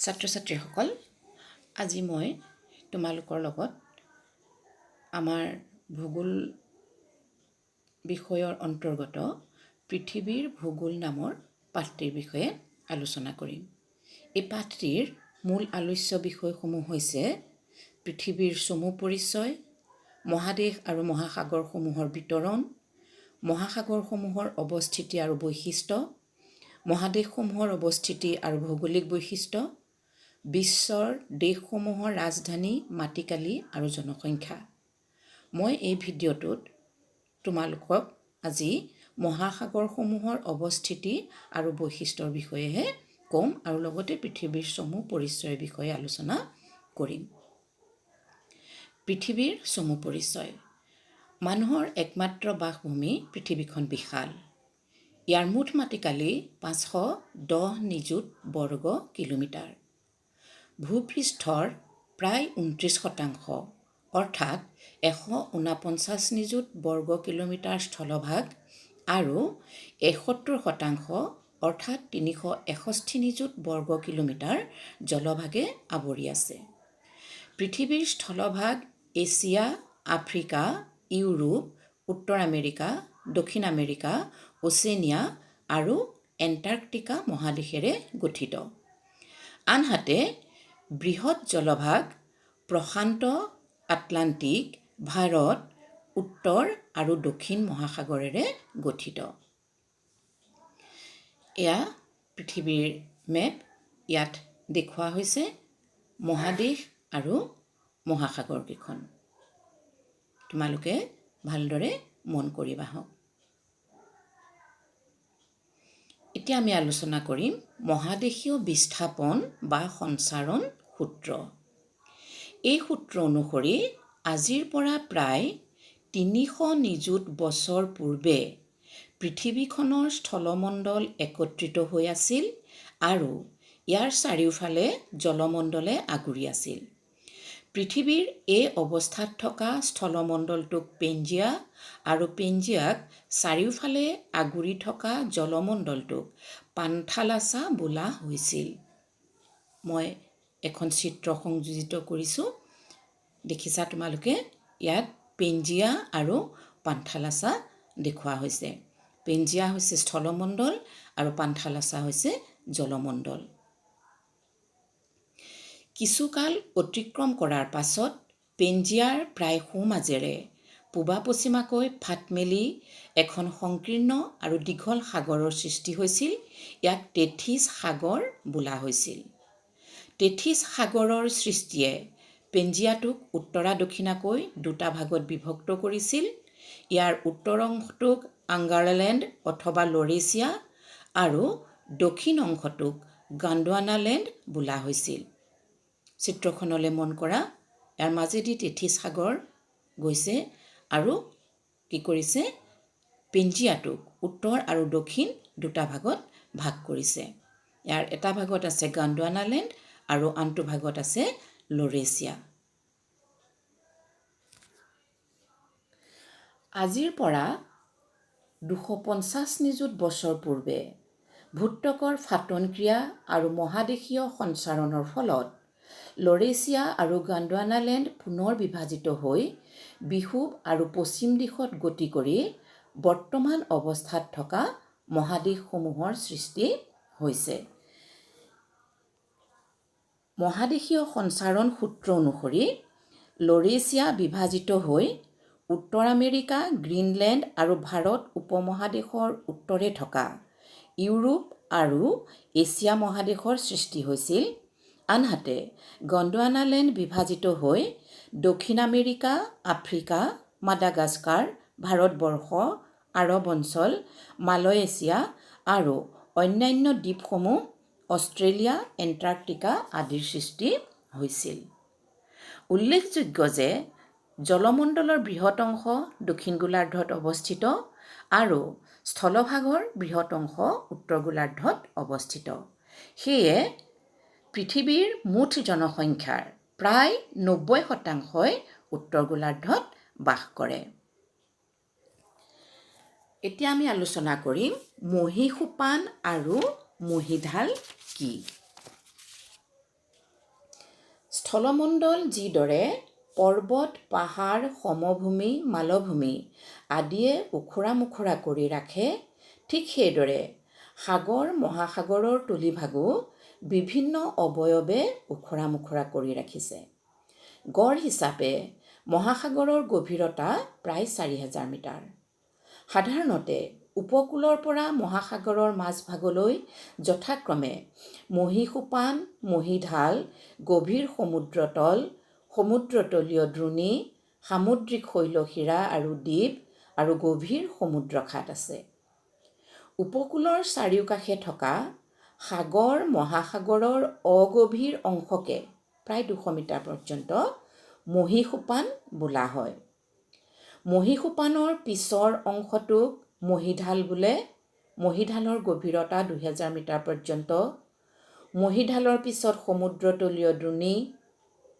ছাত্ৰ-ছাত্ৰীসকল, আজি মই তোমালোকৰ লগত আমাৰ ভূগোল বিষয়ৰ অন্তৰ্গত পৃথিৱীৰ ভূগোল নামৰ পাঠটিৰ বিষয়ে আলোচনা কৰিম। এই পাঠটিৰ মূল আলোচ্য বিষয়সমূহ হৈছে পৃথিৱীৰ চমু পৰিচয়, মহাদেশ আৰু মহাসাগৰসমূহৰ বিতৰণ, মহাসাগৰসমূহৰ অৱস্থিতি আৰু বৈশিষ্ট্য, মহাদেশসমূহৰ অৱস্থিতি আৰু ভৌগোলিক বৈশিষ্ট্য, বিশ্বৰ দেশসমূহৰ ৰাজধানী, মাটিকালি আৰু জনসংখ্যা। মই এই ভিডিঅ'টোত তোমালোকক আজি মহাসাগৰসমূহৰ অৱস্থিতি আৰু বৈশিষ্ট্যৰ বিষয়েহে ক'ম আৰু লগতে পৃথিৱীৰ চমু পৰিচয়ৰ বিষয়ে আলোচনা কৰিম। পৃথিৱীৰ চমু পৰিচয়। মানুহৰ একমাত্ৰ বাসভূমি পৃথিৱীখন বিশাল। ইয়াৰ মুঠ মাটিকালি 510 নিযুত বৰ্গ কিলোমিটাৰ। ভূপৃষ্ঠৰ প্ৰায় 29% অৰ্থাৎ 149 নিযুত বৰ্গ কিলোমিটাৰ স্থলভাগ আৰু 71% অৰ্থাৎ 361 নিযুত বৰ্গ কিলোমিটাৰ জলভাগে আৱৰি আছে। পৃথিৱীৰ স্থলভাগ এছিয়া, আফ্ৰিকা, ইউৰোপ, উত্তৰ আমেৰিকা, দক্ষিণ আমেৰিকা, ওচেনিয়া আৰু এণ্টাৰ্কটিকা মহাদেশেৰে গঠিত। আনহাতে বৃহৎ জলভাগ প্ৰশান্ত আটলাণ্টিক, ভাৰত, উত্তৰ আৰু দক্ষিণ মহাসাগৰেৰে গঠিত। এয়া পৃথিৱীৰ মেপ। ইয়াত দেখুওৱা হৈছে মহাদেশ আৰু মহাসাগৰকেইখন। তোমালোকে ভালদৰে মন কৰিবা হওক। এতিয়া আমি আলোচনা কৰিম মহাদেশীয় বিস্থাপন বা সঞ্চাৰণ সূত্ৰ। এই সূত্ৰ অনুসৰি আজিৰ পৰা প্ৰায় 300 নিযুত বছৰ পূৰ্বে পৃথিৱীখনৰ স্থলমণ্ডল একত্ৰিত হৈ আছিল আৰু ইয়াৰ চাৰিওফালে জলমণ্ডলে আগুৰি আছিল। পৃথিৱীৰ এই অৱস্থাত থকা স্থলমণ্ডলটোক পেঞ্জিয়া আৰু পেঞ্জিয়াক চাৰিওফালে আগুৰি থকা জলমণ্ডলটোক পান্থালাছা বোলা হৈছিল। মই এখন চিত্ৰ সংযোজিত কৰিছোঁ, দেখিছা তোমালোকে। ইয়াত পেঞ্জিয়া আৰু পান্থালাছা দেখুওৱা হৈছে। পেঞ্জিয়া হৈছে স্থলমণ্ডল আৰু পান্থালাছা হৈছে জলমণ্ডল। কিছুকাল অতিক্ৰম কৰাৰ পাছত পেঞ্জিয়াৰ প্ৰায় সোঁমাজেৰে পূবা পশ্চিমাকৈ ফাট মেলি এখন সংকীৰ্ণ আৰু দীঘল সাগৰৰ সৃষ্টি হৈছিল। ইয়াক টেথিছ সাগৰ বোলা হৈছিল। টেথিছ সাগৰৰ সৃষ্টিয়ে পেঞ্জিয়াটোক উত্তৰা দক্ষিণাকৈ দুটা ভাগত বিভক্ত কৰিছিল। ইয়াৰ উত্তৰ অংশটোক আংগাৰলেণ্ড অথবা লৰেছিয়া আৰু দক্ষিণ অংশটোক গণ্ডৱানালেণ্ড বোলা হৈছিল। চিত্ৰখনলৈ মন কৰা। ইয়াৰ মাজেদি টেথিছ সাগৰ গৈছে আৰু কি কৰিছে, পেঞ্জিয়াটোক উত্তৰ আৰু দক্ষিণ দুটা ভাগত ভাগ কৰিছে। ইয়াৰ এটা ভাগত আছে গণ্ডৱানালেণ্ড আৰু আনটো ভাগত আছে লৰেছিয়া। আজিৰ পৰা 250 নিযুত বছৰ পূৰ্বে ভূত্বকৰ ফাটন ক্ৰিয়া আৰু মহাদেশীয় সঞ্চাৰণৰ ফলত লৰেছিয়া আৰু গণ্ডৱানালেণ্ড পুনৰ বিভাজিত হৈ বিষুৱ আৰু পশ্চিম দিশত গতি কৰি বৰ্তমান অৱস্থাত থকা মহাদেশসমূহৰ সৃষ্টি হৈছে। মহাদেশীয় সঞ্চাৰণ সূত্ৰ অনুসৰি লৰেছিয়া বিভাজিত হৈ উত্তৰ আমেৰিকা, গ্ৰীণলেণ্ড আৰু ভাৰত উপমহাদেশৰ উত্তৰে থকা ইউৰোপ আৰু এছিয়া মহাদেশৰ সৃষ্টি হৈছিল। আনহাতে গণ্ডৱানালেণ্ড বিভাজিত হৈ দক্ষিণ আমেৰিকা, আফ্ৰিকা, মাডাগাস্কাৰ, ভাৰতবৰ্ষ, আৰৱ অঞ্চল, মালয়েছিয়া আৰু অন্যান্য দ্বীপসমূহ, অষ্ট্ৰেলিয়া, এণ্টাৰ্কটিকা আদিৰ সৃষ্টি হৈছিল। উল্লেখযোগ্য যে জলমণ্ডলৰ বৃহৎ অংশ দক্ষিণ গোলাৰ্ধত অৱস্থিত আৰু স্থলভাগৰ বৃহৎ অংশ উত্তৰ গোলাৰ্ধত অৱস্থিত। সেয়ে পৃথিৱীৰ মুঠ জনসংখ্যাৰ প্ৰায় 90%ই উত্তৰ গোলাৰ্ধত বাস কৰে। এতিয়া আমি আলোচনা কৰিম মহীসোপান আৰু মহীঢাল কি। স্থলমণ্ডল যিদৰে পৰ্বত, পাহাৰ, সমভূমি, মালভূমি আদিয়ে উখৰা মুখৰা কৰি ৰাখে, ঠিক সেইদৰে সাগৰ মহাসাগৰৰ তুলিভাগো বিভিন্ন অৱয়ৱে উখৰা মুখৰা কৰি ৰাখিছে। গড় হিচাপে মহাসাগৰৰ গভীৰতা প্ৰায় 4,000 মিটাৰ। সাধাৰণতে উপকূলৰ পৰা মহাসাগৰৰ মাজভাগলৈ যথাক্ৰমে মহীসোপান, মহীঢাল, গভীৰ সমুদ্ৰতল, সমুদ্ৰতলীয় দ্ৰোণী, সামুদ্ৰিক শৈলশিৰা আৰু দ্বীপ আৰু গভীৰ সমুদ্ৰখাট আছে। উপকূলৰ চাৰিওকাষে থকা সাগৰ মহাসাগৰৰ অগভীৰ অংশকে প্ৰায় 200 মিটাৰ পৰ্যন্ত মহীসোপান বোলা হয়। মহীসোপানৰ পিছৰ অংশটোক মহীঢাল বোলে। মহীঢালৰ গভীৰতা 2000 মিটাৰ পৰ্যন্ত। মহীঢালৰ পিছত সমুদ্ৰতলীয় দ্ৰোণী,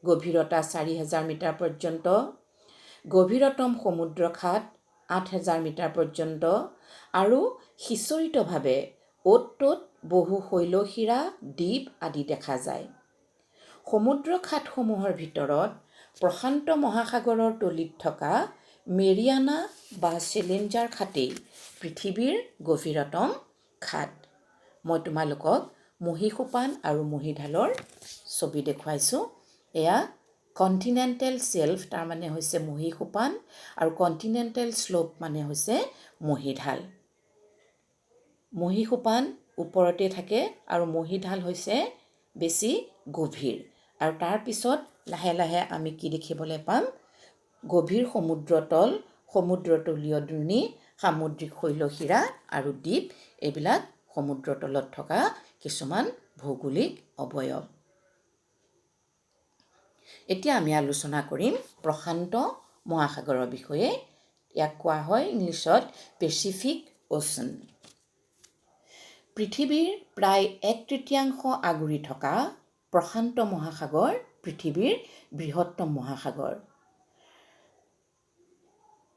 গভীৰতা 4000 মিটাৰ পৰ্যন্ত। গভীৰতম সমুদ্ৰখাট 8000 মিটাৰ পৰ্যন্ত আৰু সিঁচৰিতভাৱে অ'ত ত'ত বহু শৈলশিৰা, দ্বীপ আদি দেখা যায়। সমুদ্ৰখাটসমূহৰ ভিতৰত প্ৰশান্ত মহাসাগৰৰ তলিত থকা মেৰিয়ানা বা চেলেঞ্জাৰ খাটেই পৃথিৱীৰ গভীৰতম খাট। মই তোমালোকক মহীসোপান আৰু মহীঢালৰ ছবি দেখুৱাইছোঁ। এয়া কণ্টিনেণ্টেল শ্বেল্ফ, তাৰমানে হৈছে মহীসোপান, আৰু কণ্টিনেণ্টেল শ্লোপ মানে হৈছে মহীঢাল। মহীসোপান ওপৰতে থাকে আৰু মহীঢাল হৈছে বেছি গভীৰ। আৰু তাৰপিছত লাহে লাহে আমি কি দেখিবলৈ পাম? গভীৰ সমুদ্ৰতল, সমুদ্ৰতলীয় দ্ৰোণী, সামুদ্ৰিক শৈলশিৰা আৰু দ্বীপ, এইবিলাক সমুদ্ৰতলত থকা কিছুমান ভৌগোলিক অৱয়ব। এতিয়া আমি আলোচনা কৰিম প্ৰশান্ত মহাসাগৰৰ বিষয়ে। ইয়াক কোৱা হয় ইংলিছত পেচিফিক অ'চেন। পৃথিৱীৰ প্ৰায় 1/3 আগুৰি থকা প্ৰশান্ত মহাসাগৰ পৃথিৱীৰ বৃহত্তম মহাসাগৰ।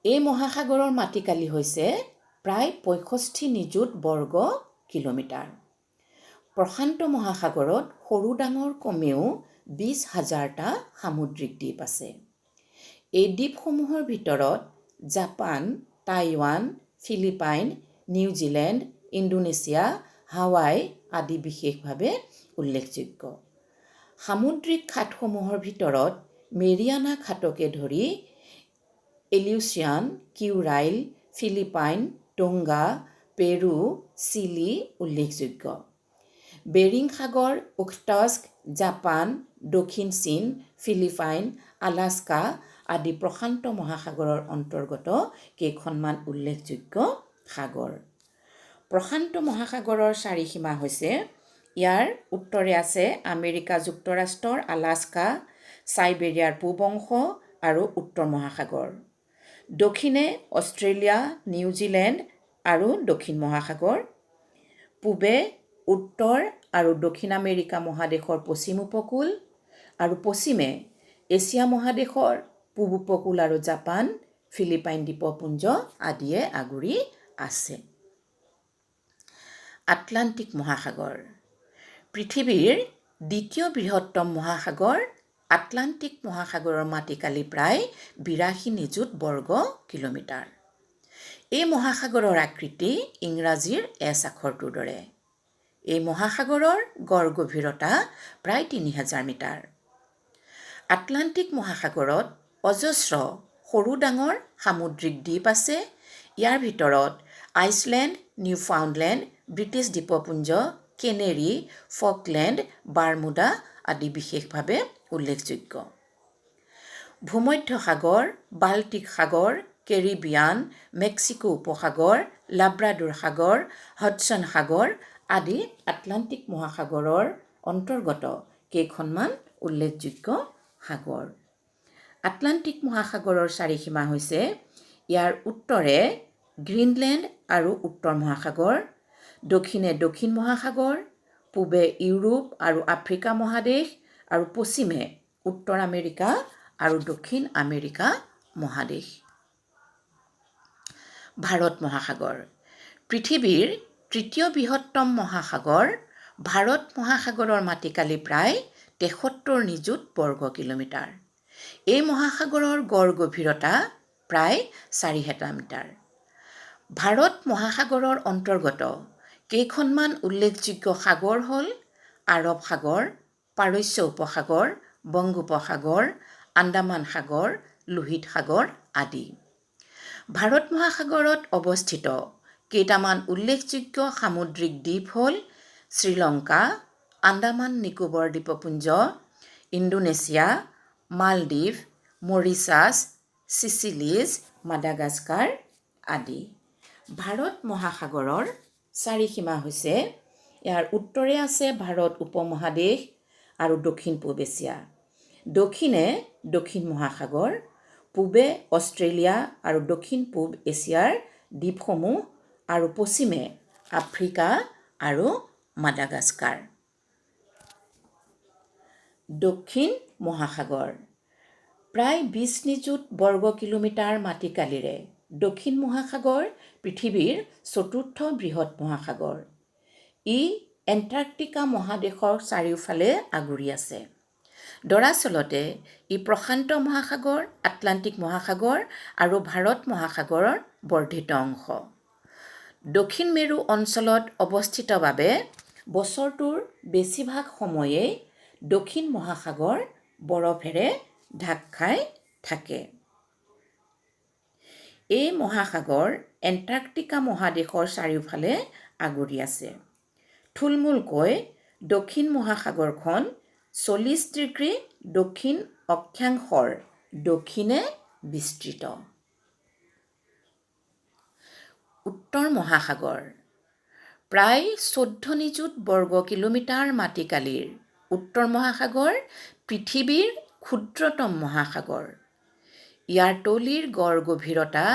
এই মহাসাগৰৰ মাটিকালি হৈছে প্ৰায় 65 নিযুত বৰ্গ কিলোমিটাৰ। প্ৰশান্ত মহাসাগৰত সৰু ডাঙৰ কমেও 20,000টা সামুদ্ৰিক দ্বীপ আছে। এই দ্বীপসমূহৰ ভিতৰত Japan, Taiwan, Philippine, New Zealand, Indonesia, Hawaii আদি বিশেষভাৱে উল্লেখযোগ্য। সামুদ্ৰিক খাটসমূহৰ ভিতৰত মেৰিয়ানা খাটকে ধৰি Aleutian, Kuril, Philippine, Tonga, Peru, Chile উল্লেখযোগ্য। বেৰিং সাগৰ, ওখটস্ক, জাপান, দক্ষিণ চীন, ফিলিপাইন, আলাস্কা আদি প্ৰশান্ত মহাসাগৰৰ অন্তৰ্গত কেইখনমান উল্লেখযোগ্য সাগৰ। প্ৰশান্ত মহাসাগৰৰ চাৰিসীমা হৈছে, ইয়াৰ উত্তৰে আছে আমেৰিকা যুক্তৰাষ্ট্ৰৰ আলাস্কা, চাইবেৰিয়াৰ পূব অংশ আৰু উত্তৰ মহাসাগৰ। দক্ষিণে অষ্ট্ৰেলিয়া, নিউজিলেণ্ড আৰু দক্ষিণ মহাসাগৰ। পূবে উত্তৰ আৰু দক্ষিণ আমেৰিকা মহাদেশৰ পশ্চিম উপকূল, আৰু পশ্চিমে এছিয়া মহাদেশৰ পূব উপকূল আৰু জাপান, ফিলিপাইন দ্বীপপুঞ্জ আদিয়ে আগুৰি আছে। আটলাণ্টিক মহাসাগৰ। পৃথিৱীৰ দ্বিতীয় বৃহত্তম মহাসাগৰ আটলাণ্টিক মহাসাগৰৰ মাটিকালি প্ৰায় 82 নিযুত বৰ্গ কিলোমিটাৰ। এই মহাসাগৰৰ আকৃতি ইংৰাজীৰ এছ আখৰটোৰ দৰে। এই মহাসাগৰৰ গড় গভীৰতা প্ৰায় 3000 মিটাৰ। আটলাণ্টিক মহাসাগৰত অজস্ৰ সৰু ডাঙৰ সামুদ্ৰিক দ্বীপ আছে। ইয়াৰ ভিতৰত আইচলেণ্ড, নিউফাউণ্ডলেণ্ড, ব্ৰিটিছ দ্বীপপুঞ্জ, কেনেৰী, ফকলেণ্ড, বাৰ্মুডা আদি বিশেষভাৱে উল্লেখযোগ্য। ভূমধ্য সাগৰ, বাল্টিক সাগৰ, কেৰিবিয়ান, মেক্সিকো উপসাগৰ, লাব্ৰাডোৰ সাগৰ, হডছন সাগৰ আদি আটলাণ্টিক মহাসাগৰৰ অন্তৰ্গত কেইখনমান উল্লেখযোগ্য সাগৰ। আটলাণ্টিক মহাসাগৰৰ চাৰিসীমা হৈছে, ইয়াৰ উত্তৰে গ্ৰীণলেণ্ড আৰু উত্তৰ মহাসাগৰ, দক্ষিণে দক্ষিণ মহাসাগৰ, পূবে ইউৰোপ আৰু আফ্ৰিকা মহাদেশ, আৰু পশ্চিমে উত্তৰ আমেৰিকা আৰু দক্ষিণ আমেৰিকা মহাদেশ। ভাৰত মহাসাগৰ। পৃথিৱীৰ তৃতীয় বৃহত্তম মহাসাগৰ ভাৰত মহাসাগৰৰ মাটিকালি প্ৰায় 73 নিযুত বৰ্গ কিলোমিটাৰ। এই মহাসাগৰৰ গড় গভীৰতা প্ৰায় 4,000 মিটাৰ। ভাৰত মহাসাগৰৰ অন্তৰ্গত কেইখনমান উল্লেখযোগ্য সাগৰ হ'ল আৰৱ সাগৰ, পাৰস্য উপসাগৰ, বংগোপসাগৰ, আন্দামান সাগৰ, লোহিত সাগৰ আদি। ভাৰত মহাসাগৰত অৱস্থিত কেইটামান উল্লেখযোগ্য সামুদ্ৰিক দ্বীপ হ'ল শ্ৰীলংকা, আন্দামান নিকোবৰ দ্বীপপুঞ্জ, ইণ্ডোনেছিয়া, মালদ্বীপ, মৰিছাছ, চিচিলিজ, মাডাগাস্কাৰ আদি। ভাৰত মহাসাগৰৰ চাৰিসীমা হৈছে, ইয়াৰ উত্তৰে আছে ভাৰত উপমহাদেশ আৰু দক্ষিণ পূব এছিয়া, দক্ষিণে দক্ষিণ মহাসাগৰ, পূবে অষ্ট্ৰেলিয়া আৰু দক্ষিণ পূব এছিয়াৰ দ্বীপসমূহ আৰু পশ্চিমে আফ্ৰিকা আৰু মাডাগাস্কাৰ। দক্ষিণ মহাসাগৰ প্ৰায় 20 নিযুত বৰ্গ কিলোমিটাৰ মাটিকালিৰে দক্ষিণ মহাসাগৰ পৃথিৱীৰ চতুৰ্থ বৃহৎ মহাসাগৰ। ই এণ্টাৰ্কটিকা মহাদেশৰ চাৰিওফালে আগুৰি আছে। দৰাচলতে ই প্ৰশান্ত মহাসাগৰ, আটলাণ্টিক মহাসাগৰ আৰু ভাৰত মহাসাগৰৰ বৰ্ধিত অংশ। দক্ষিণ মেৰু অঞ্চলত অৱস্থিত বাবে বছৰটোৰ বেছিভাগ সময়েই দক্ষিণ মহাসাগৰ বৰফেৰে ঢাক খাই থাকে। এই মহাসাগৰ এণ্টাৰ্কটিকা মহাদেশৰ চাৰিওফালে আগুৰি আছে। থুলমূলকৈ দক্ষিণ মহাসাগৰখন 40 ডিগ্ৰী দক্ষিণ অক্ষাংশৰ দক্ষিণে বিস্তৃত। উত্তৰ মহাসাগৰ প্ৰায় 14 নিযুত বৰ্গ কিলোমিটাৰ মাটিকালিৰ উত্তৰ মহাসাগৰ পৃথিৱীৰ ক্ষুদ্ৰতম মহাসাগৰ। ইয়াৰ তলিৰ গড় গভীৰতা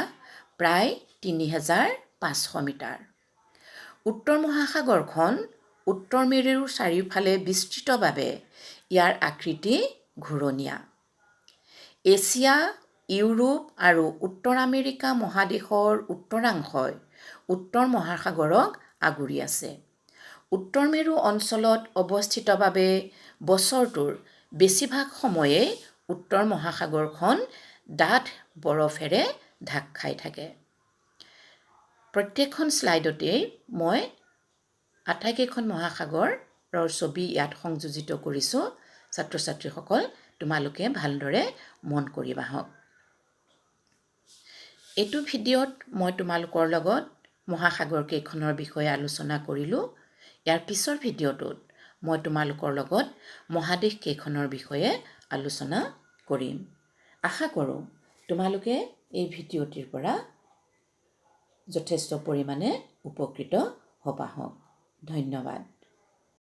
প্ৰায় 3,500 মিটাৰ। উত্তৰ মহাসাগৰখন উত্তৰ মেৰুৰ চাৰিওফালে বিস্তৃত বাবে ইয়াৰ আকৃতি ঘূৰণীয়া। এছিয়া, ইউৰোপ আৰু উত্তৰ আমেৰিকা মহাদেশৰ উত্তৰাংশই উত্তৰ মহাসাগৰক আগুৰি আছে। উত্তৰ মেৰু অঞ্চলত অৱস্থিত বাবে বছৰটোৰ বেছিভাগ সময়েই উত্তৰ মহাসাগৰখন ডাঠ বৰফেৰে ঢাক খাই থাকে। প্ৰত্যেকখন শ্লাইডতেই মই আটাইকেইখন মহাসাগৰৰ ছবি ইয়াত সংযোজিত কৰিছোঁ। ছাত্ৰ ছাত্ৰীসকল তোমালোকে ভালদৰে মন কৰিবা হওক। এইটো ভিডিঅ'ত মই তোমালোকৰ লগত মহাসাগৰ কেইখনৰ বিষয়ে আলোচনা কৰিলোঁ। ইয়াৰ পিছৰ ভিডিঅ'টোত মই তোমালোকৰ লগত মহাদেশ কেইখনৰ বিষয়ে আলোচনা কৰিম। আশা কৰোঁ তোমালোকে এই ভিডিঅ'টিৰ পৰা যথেষ্ট পৰিমাণে উপকৃত হ'বা হওক। ধন্যবাদ।